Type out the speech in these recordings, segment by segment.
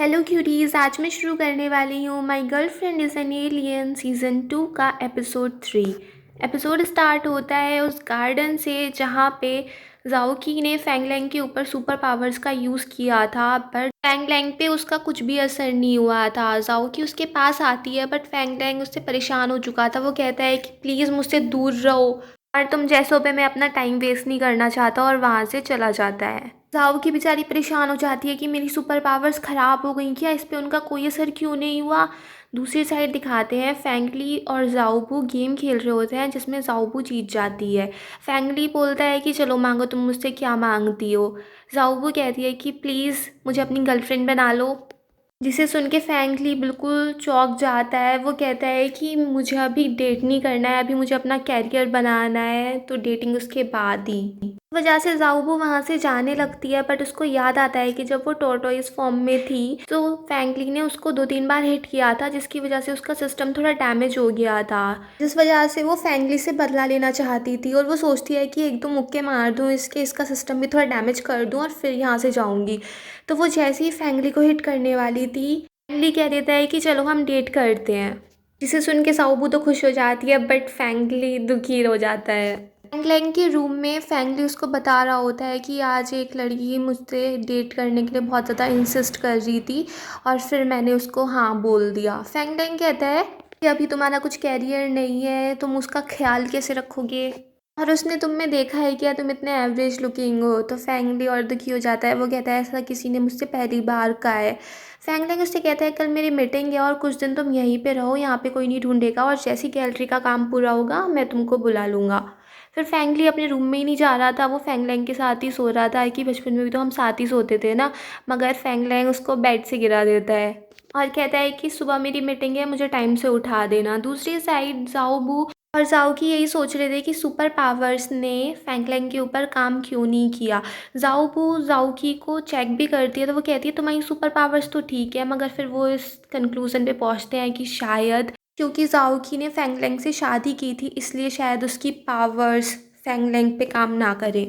Hello curies, आज मैं शुरू करने वाली हूँ my girlfriend is an alien season 2 का एपिसोड 3। एपिसोड स्टार्ट होता है उस गार्डन से जहाँ पे जाओकी ने फैंगलैंग के ऊपर सुपर पावर्स का यूज़ किया था, बट फैंगलैंग पे उसका कुछ भी असर नहीं हुआ था। जाओकी उसके पास आती है बट फैंगलैंग उससे परेशान हो चुका था। वो कहता है कि प्लीज़ मुझसे दूर रहो और तुम जैसों पे मैं अपना टाइम वेस्ट नहीं करना चाहता, और वहाँ से चला जाता है। जाओ की बेचारी परेशान हो जाती है कि मेरी सुपर पावर्स ख़राब हो गई क्या, इस पे उनका कोई असर क्यों नहीं हुआ। दूसरी साइड दिखाते हैं फैंगली और जाओबू गेम खेल रहे होते हैं जिसमें जाओबू जीत जाती है। फैंगली बोलता है कि चलो मांगो, तुम मुझसे क्या मांगती हो। जाओबू कहती है कि प्लीज़ मुझे अपनी गर्लफ्रेंड बना लो, जिसे सुन के फैंगली बिल्कुल चौंक जाता है। वो कहता है कि मुझे अभी डेट नहीं करना है, अभी मुझे अपना कैरियर बनाना है, तो डेटिंग उसके बाद ही। इस वजह से जाओबू वहाँ से जाने लगती है, बट उसको याद आता है कि जब वो टॉर्टोइस फॉर्म में थी तो फैंगली ने उसको 2-3 बार हिट किया था, जिसकी वजह से उसका सिस्टम थोड़ा डैमेज हो गया था, जिस वजह से वो फैंगली से बदला लेना चाहती थी। और वो सोचती है कि एक दो मुक्के मार दूँ इसका सिस्टम भी थोड़ा डैमेज कर दूँ और फिर यहाँ से जाऊँगी। तो वो जैसे ही फैंगली को हिट करने वाली थी, फैंगली कह देता है कि चलो हम डेट करते हैं, जिसे सुन के साउबू तो खुश हो जाती है बट फैंगली दुखी हो जाता है। फैंगलैंग के रूम में फैंगली उसको बता रहा होता है कि आज एक लड़की मुझसे डेट करने के लिए बहुत ज़्यादा इंसिस्ट कर रही थी और फिर मैंने उसको हाँ बोल दिया। फैंगलैंग कहता है कि अभी तुम्हारा कुछ कैरियर नहीं है, तुम उसका ख्याल कैसे रखोगे, और उसने तुम में देखा है क्या, तुम इतने एवरेज लुकिंग हो। तो फैंगली और दुखी हो जाता है। वो कहता है ऐसा किसी ने मुझसे पहली बार कहा है। फैंगलैंग उससे कहता है कल मेरी मीटिंग है और कुछ दिन तुम यहीं पे रहो, यहाँ पे कोई नहीं ढूंढेगा, और जैसी गैलरी का काम पूरा होगा मैं तुमको बुला लूँगा। फिर फैंगली अपने रूम में ही नहीं जा रहा था, वो फैंगलैंग के साथ ही सो रहा था कि बचपन में भी तो हम साथ ही सोते थे ना। मगर फैंगलैंग उसको बेड से गिरा देता है और कहता है कि सुबह मेरी मीटिंग है, मुझे टाइम से उठा देना। दूसरी साइड जाओबू और जाओकी यही सोच रहे थे कि सुपर पावर्स ने फैंगलैंग के ऊपर काम क्यों नहीं किया। जाओबू जाओकी को चेक भी करती है तो वो कहती है तुम्हारी सुपर पावर्स तो ठीक है, मगर फिर वो इस कंक्लूजन पे पहुंचते हैं कि शायद क्योंकि जाओकी ने फैंगलैंग से शादी की थी इसलिए शायद उसकी पावर्स फैंगलैंग पे काम ना करे।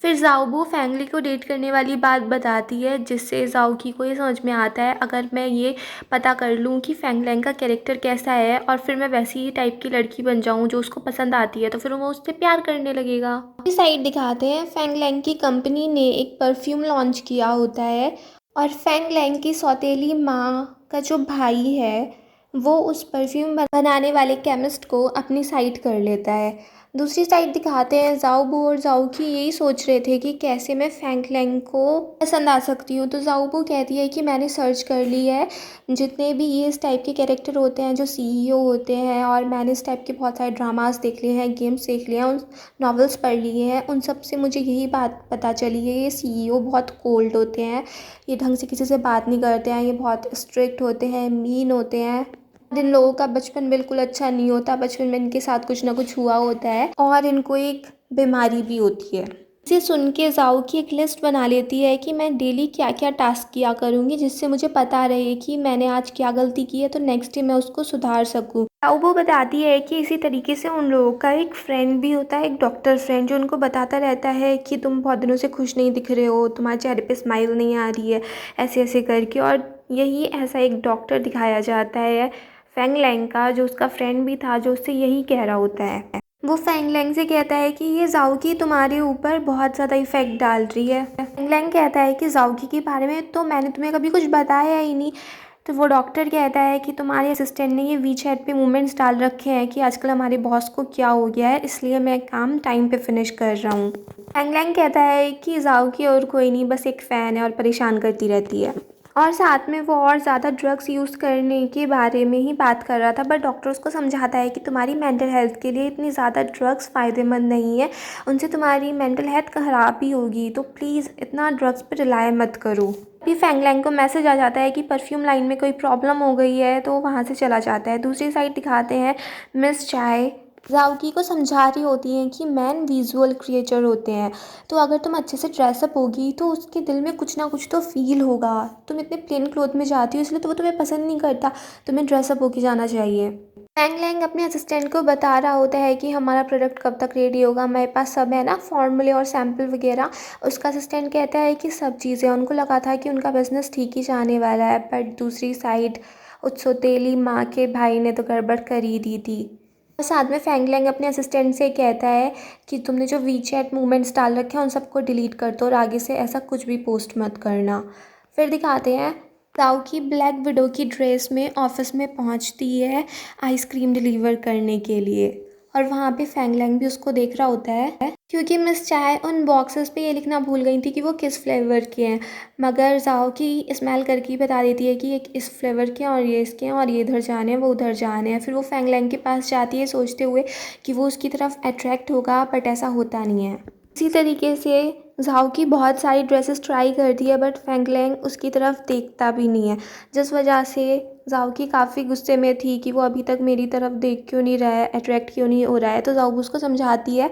फिर जाओबू फैंगली को डेट करने वाली बात बताती है, जिससे जाओकी को ये समझ में आता है अगर मैं ये पता कर लूँ कि फैंगलैंग का कैरेक्टर कैसा है और फिर मैं वैसी ही टाइप की लड़की बन जाऊँ जो उसको पसंद आती है, तो फिर वो उससे प्यार करने लगेगा। इस साइड दिखाते हैं फैंगलैंग की कंपनी ने एक परफ्यूम लॉन्च किया होता है और फैंगलैंग की सौतेली माँ का जो भाई है वो उस परफ्यूम बनाने वाले केमिस्ट को अपनी साइड कर लेता है। दूसरी साइड दिखाते हैं जाओबू और जाओकी यही सोच रहे थे कि कैसे मैं फैंगलैंग को पसंद आ सकती हूँ। तो जाओबू कहती है कि मैंने सर्च कर ली है जितने भी ये इस टाइप के कैरेक्टर होते हैं जो सीईओ होते हैं, और मैंने इस टाइप के बहुत सारे ड्रामास देख लिए हैं, गेम्स देख लिए हैं, उन नॉवेल्स पढ़ लिए हैं, उन सब से मुझे यही बात पता चली है, ये सीईओ बहुत कोल्ड होते हैं, ये ढंग से किसी से बात नहीं करते हैं, ये बहुत स्ट्रिक्ट होते हैं, मीन होते हैं। इन लोगों का बचपन बिल्कुल अच्छा नहीं होता, बचपन में इनके साथ कुछ ना कुछ हुआ होता है और इनको एक बीमारी भी होती है। इसे सुन के जाओकी एक लिस्ट बना लेती है कि मैं डेली क्या क्या टास्क किया करूँगी जिससे मुझे पता रहे कि मैंने आज क्या गलती की है, तो नेक्स्ट डे मैं उसको सुधार सकूँ। जाओबू बताती है कि इसी तरीके से उन लोगों का एक फ्रेंड भी होता है, एक डॉक्टर फ्रेंड, जो उनको बताता रहता है कि तुम बहुत दिनों से खुश नहीं दिख रहे हो, तुम्हारे चेहरे पे स्माइल नहीं आ रही है, ऐसे ऐसे करके। और यही ऐसा एक डॉक्टर दिखाया जाता है फैंगलैंग का, जो उसका फ्रेंड भी था, जो उससे यही कह रहा होता है। वो फैंगलैंग से कहता है कि ये जाओकी तुम्हारे ऊपर बहुत ज़्यादा इफेक्ट डाल रही है। फैंगलैंग कहता है कि जाओकी के बारे में तो मैंने तुम्हें कभी कुछ बताया ही नहीं। तो वो डॉक्टर कहता है कि तुम्हारे असिस्टेंट ने ये वीचैट पे मूवमेंट्स डाल रखे हैं कि आजकल हमारे बॉस को क्या हो गया है, इसलिए मैं काम टाइम पे फिनिश कर रहा हूँ। फैंगलैंग कहता है कि जाओकी और कोई नहीं, बस एक फ़ैन है और परेशान करती रहती है। और साथ में वो और ज़्यादा ड्रग्स यूज़ करने के बारे में ही बात कर रहा था, बट डॉक्टर उसको समझाता है कि तुम्हारी मेंटल हेल्थ के लिए इतनी ज़्यादा ड्रग्स फ़ायदेमंद नहीं है, उनसे तुम्हारी मेंटल हेल्थ ख़राब ही होगी, तो प्लीज़ इतना ड्रग्स पर रिलाय मत करो। अभी फैंगलैंग को मैसेज आ जाता है कि परफ्यूम लाइन में कोई प्रॉब्लम हो गई है, तो वहाँ से चला जाता है। दूसरी साइड दिखाते हैं मिस चाय जाओकी को समझा रही होती हैं कि मैन विजुअल क्रिएचर होते हैं, तो अगर तुम अच्छे से ड्रेसअप होगी तो उसके दिल में कुछ ना कुछ तो फील होगा। तुम इतने प्लेन क्लोथ में जाती हो इसलिए तो वो तुम्हें पसंद नहीं करता, तुम्हें ड्रेसअप होके जाना चाहिए। फैंग लैंग अपने असिस्टेंट को बता रहा होता है कि हमारा प्रोडक्ट कब तक रेडी होगा, हमारे पास सब है ना, फॉर्मूले और सैंपल वगैरह। उसका असिस्टेंट कहता है कि सब चीज़ें, उनको लगा था कि उनका बिज़नेस ठीक ही जाने वाला है, बट दूसरी साइड उस सौतेली माँ के भाई ने तो गड़बड़ कर ही दी थी। और साथ में फैंग लैंग अपने असिस्टेंट से कहता है कि तुमने जो वीचैट मूवमेंट्स डाल रखे हैं उन सबको डिलीट कर दो और आगे से ऐसा कुछ भी पोस्ट मत करना। फिर दिखाते हैं ताऊ की ब्लैक विडो की ड्रेस में ऑफिस में पहुंचती है आइसक्रीम डिलीवर करने के लिए, और वहाँ पे फैंग लैंग भी उसको देख रहा होता है, क्योंकि मिस चाय उन बॉक्सेस पे ये लिखना भूल गई थी कि वो किस फ्लेवर के हैं, मगर जाओ की स्मेल करके ही बता देती है कि ये इस फ्लेवर के हैं और ये इसके हैं और ये इधर जाने हैं वो उधर जाने हैं। फिर वो फैंग लैंग के पास जाती है सोचते हुए कि वो उसकी तरफ अट्रैक्ट होगा, बट ऐसा होता नहीं है। इसी तरीके से झाओ की बहुत सारी ड्रेसेस ट्राई करती है, बट फैंग लैंग उसकी तरफ देखता भी नहीं है, जिस वजह से झाओ की काफ़ी गुस्से में थी कि वो अभी तक मेरी तरफ देख क्यों नहीं रहा है, अट्रैक्ट क्यों नहीं हो रहा है। तो झाओ उसको समझाती है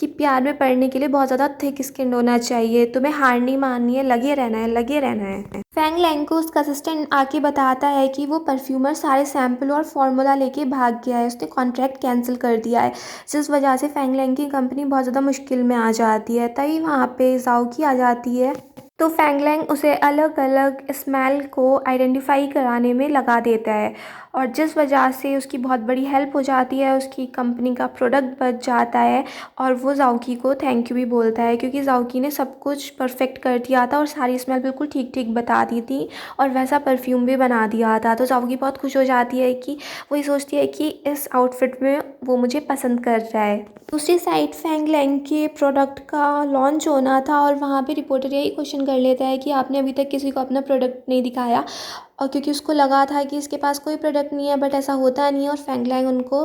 कि प्यार में पड़ने के लिए बहुत ज़्यादा थिक स्किन होना चाहिए, तुम्हें हार नहीं माननी है, लगे रहना है, लगे रहना है। फैंग लैंग को उसका असिस्टेंट आके बताता है कि वो परफ्यूमर सारे सैंपल और फार्मूला लेके भाग गया है, उसने कॉन्ट्रैक्ट कैंसिल कर दिया है, जिस वजह से फैंग लैंग की कंपनी बहुत ज़्यादा मुश्किल में आ जाती है। तभी वहाँ पे जाओ की आ जाती है, तो फैंग लैंग उसे अलग अलग स्मेल को आइडेंटिफाई कराने में लगा देता है, और जिस वजह से उसकी बहुत बड़ी हेल्प हो जाती है, उसकी कंपनी का प्रोडक्ट बच जाता है, और वो जाओकी को थैंक यू भी बोलता है क्योंकि जाओकी ने सब कुछ परफेक्ट कर दिया था और सारी स्मेल बिल्कुल ठीक ठीक बता दी थी और वैसा परफ्यूम भी बना दिया था। तो जाओकी बहुत खुश हो जाती है कि वो ये सोचती है कि इस आउटफिट में वो मुझे पसंद कर रहा है। दूसरी साइड फैंग लैंग के प्रोडक्ट का लॉन्च होना था और वहाँ पे रिपोर्टर यही क्वेश्चन कर लेता है कि आपने अभी तक किसी को अपना प्रोडक्ट नहीं दिखाया, और क्योंकि उसको लगा था कि इसके पास कोई प्रोडक्ट नहीं है, बट ऐसा होता नहीं है, और फैंग लैंग उनको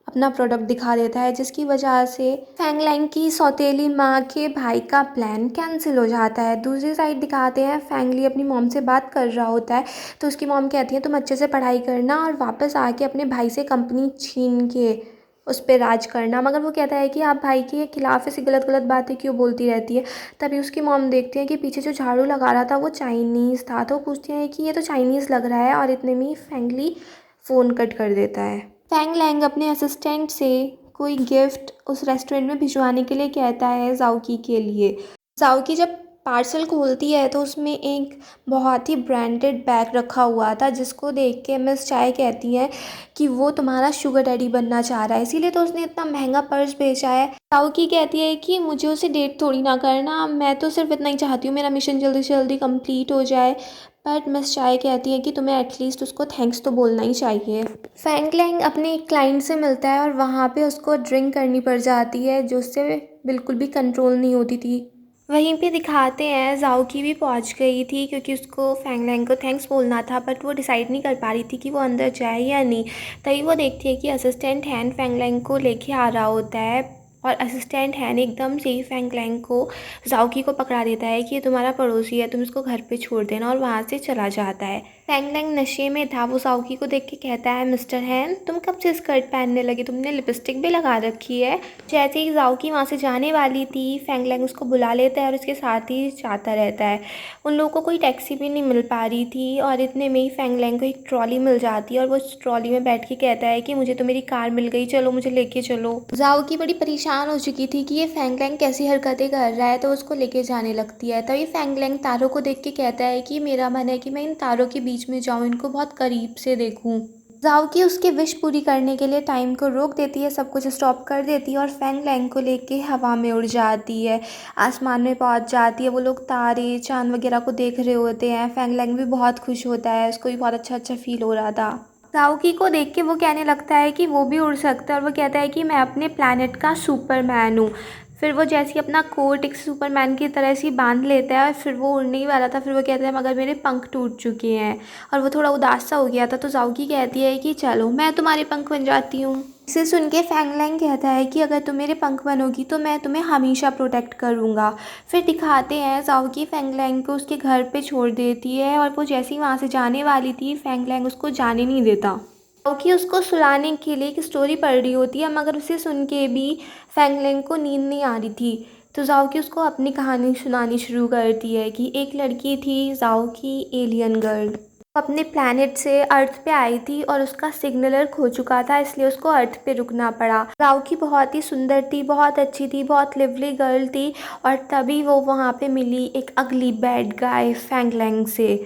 अपना प्रोडक्ट दिखा देता है, जिसकी वजह से फैंग लैंग की सौतेली माँ के भाई का प्लान कैंसिल हो जाता है। दूसरी साइड दिखाते हैं फैंग ली अपनी मॉम से बात कर रहा होता है, तो उसकी मॉम कहती है तुम अच्छे से पढ़ाई करना और वापस आके अपने भाई से कंपनी छीन के उस पर राज करना, मगर वो कहता है कि आप भाई के खिलाफ ऐसी गलत गलत बातें क्यों बोलती रहती है। तभी उसकी मॉम देखती है कि पीछे जो झाड़ू लगा रहा था वो चाइनीज़ था, तो पूछती है कि ये तो चाइनीज़ लग रहा है, और इतने में ही फैंग ली फ़ोन कट कर देता है। फैंग लैंग अपने असिस्टेंट से कोई गिफ्ट उस रेस्टोरेंट में भिजवाने के लिए कहता है जाओकी के लिए। जाओकी जब पार्सल खोलती है तो उसमें एक बहुत ही ब्रांडेड बैग रखा हुआ था, जिसको देख के मिस चाय कहती है कि वो तुम्हारा शुगर डैडी बनना चाह रहा है, इसीलिए तो उसने इतना महंगा पर्स बेचा है। जाओकी कहती है कि मुझे उसे डेट थोड़ी ना करना, मैं तो सिर्फ इतना ही चाहती हूँ मेरा मिशन जल्दी से जल्दी कंप्लीट हो जाए, बट मिस चाय कहती है कि तुम्हें एटलीस्ट उसको थैंक्स तो बोलना ही चाहिए। फैंग लैंग अपने एक क्लाइंट से मिलता है और वहाँ पे उसको ड्रिंक करनी पड़ जाती है, जो उससे बिल्कुल भी कंट्रोल नहीं होती थी। वहीं पे दिखाते हैं जाओकी भी पहुँच गई थी, क्योंकि उसको फैंग लैंग को थैंक्स बोलना था, बट वो डिसाइड नहीं कर पा रही थी कि वो अंदर जाए या नहीं। तभी वो देखती है कि असिस्टेंट हैन फैंग लैंग को लेके आ रहा होता है, और असिस्टेंट हैन एकदम से ही फैंग लैंग को जाओकी को पकड़ा देता है कि ये तुम्हारा पड़ोसी है, तुम इसको घर पे छोड़ देना, और वहाँ से चला जाता है। फैंग लैंग नशे में था, वो जाओकी को देख के कहता है मिस्टर हैन तुम कब से स्कर्ट पहनने लगी, तुमने लिपस्टिक भी लगा रखी है। जैसे ही जाओकी वहाँ से जाने वाली थी, फैंग लैंग उसको बुला लेता है और उसके साथ ही जाता रहता है। उन लोगों को कोई टैक्सी भी नहीं मिल पा रही थी, और इतने में ही फैंग लैंग को एक ट्रॉली मिल जाती है और वो उस ट्रॉली में बैठ के कहता है कि मुझे तो मेरी कार मिल गई, चलो मुझे लेके चलो। जाओकी बड़ी परेशान हो चुकी थी कि ये फैंग लैंग कैसी हरकतें कर रहा है, तो उसको लेके जाने लगती है। तभी फैंग लैंग तारों को देख के कहता है कि मेरा मन है कि मैं इन तारों के बीच में जाऊँ, इनको बहुत करीब से देखूँ। जाओकी उसकी विश पूरी करने के लिए टाइम को रोक देती है, सब कुछ स्टॉप कर देती है और फैंग लैंग को लेके हवा में उड़ जाती है, आसमान में पहुंच जाती है। वो लोग तारे चांद वगैरह को देख रहे होते हैं, फैंग लैंग भी बहुत खुश होता है, उसको भी बहुत अच्छा अच्छा फील हो रहा था। जाओकी को देख के वो कहने लगता है कि वो भी उड़ सकता है, और वो कहता है कि मैं अपने प्लानट का सुपरमैन हूँ। फिर वो जैसे ही अपना कोट एक सुपरमैन की तरह से बांध लेता है, और फिर वो उड़ने ही वाला था, फिर वो कहता है मगर मेरे पंख टूट चुके हैं, और वो थोड़ा उदास सा हो गया था। तो जाओकी कहती है कि चलो मैं तुम्हारे पंख बन जाती हूँ। इसे सुन के फैंग लैंग कहता है कि अगर तुम मेरे पंख बनोगी तो मैं तुम्हें हमेशा प्रोटेक्ट करूँगा। फिर दिखाते हैं जाओकी फैंग लैंग को उसके घर पे छोड़ देती है, और वो जैसे ही वहाँ से जाने वाली थी, फैंग लैंग उसको जाने नहीं देता। जाओकी उसको सुलाने के लिए एक स्टोरी पढ़ रही होती है, मगर उसे सुन के भी फैंग लैंग को नींद नहीं आ रही थी। तो जाओकी उसको अपनी कहानी सुनानी शुरू करती है कि एक लड़की थी जाओकी एलियन गर्ल। अपने प्लैनेट से अर्थ पे आई थी और उसका सिग्नलर खो चुका था, इसलिए उसको अर्थ पे रुकना पड़ा। राउकी बहुत ही सुंदर थी, बहुत अच्छी थी, बहुत लिवली गर्ल थी और तभी वो वहाँ पे मिली एक अगली बैड गाय फैंगलैंग से।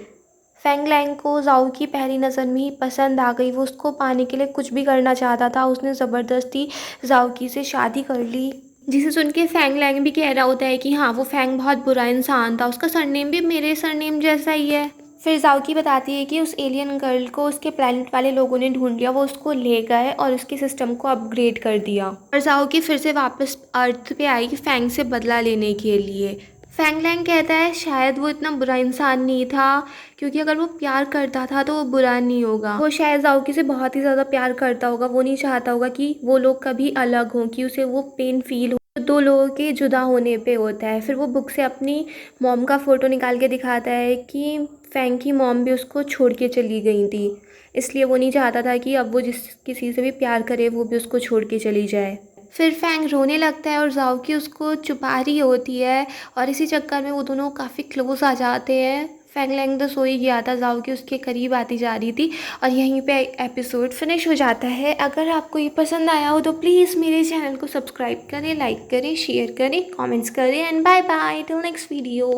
फैंगलैंग को जाओ की पहली नज़र में ही पसंद आ गई। वो उसको पाने के लिए कुछ भी करना चाहता था। उसने ज़बरदस्ती जाओकी से शादी कर ली, जिसे सुन के फैंगलैंग भी कह रहा होता है कि हाँ, वो फैंग बहुत बुरा इंसान था, उसका सरनेम भी मेरे सरनेम जैसा ही है। फिर जाओकी बताती है कि उस एलियन गर्ल को उसके प्लैनेट वाले लोगों ने ढूंढ लिया, वो उसको ले गए और उसके सिस्टम को अपग्रेड कर दिया और जाओकी फिर से वापस अर्थ पे आई फैंग से बदला लेने के लिए। फैंगलैंग कहता है शायद वो इतना बुरा इंसान नहीं था, क्योंकि अगर वो प्यार करता था तो वो बुरा नहीं होगा। वो शायद जाओकी से बहुत ही ज़्यादा प्यार करता होगा, वो नहीं चाहता होगा कि वो लोग कभी अलग हों, कि उसे वो पेन फील हो दो लोगों के जुदा होने पे होता है। फिर वो बुक से अपनी मॉम का फ़ोटो निकाल के दिखाता है कि फैंग की मॉम भी उसको छोड़ के चली गई थी, इसलिए वो नहीं चाहता था कि अब वो जिस किसी से भी प्यार करे वो भी उसको छोड़ के चली जाए। फिर फैंग रोने लगता है और जाओकी उसको छुपा रही होती है और इसी चक्कर में वो दोनों काफ़ी क्लोज आ जाते हैं। फैंगलैंग तो सो ही गया था, जाओकी उसके करीब आती जा रही थी और यहीं पे एपिसोड फिनिश हो जाता है। अगर आपको ये पसंद आया हो तो प्लीज़ मेरे चैनल को सब्सक्राइब करें, लाइक करें, शेयर करें, कमेंट्स करें and bye bye till next video.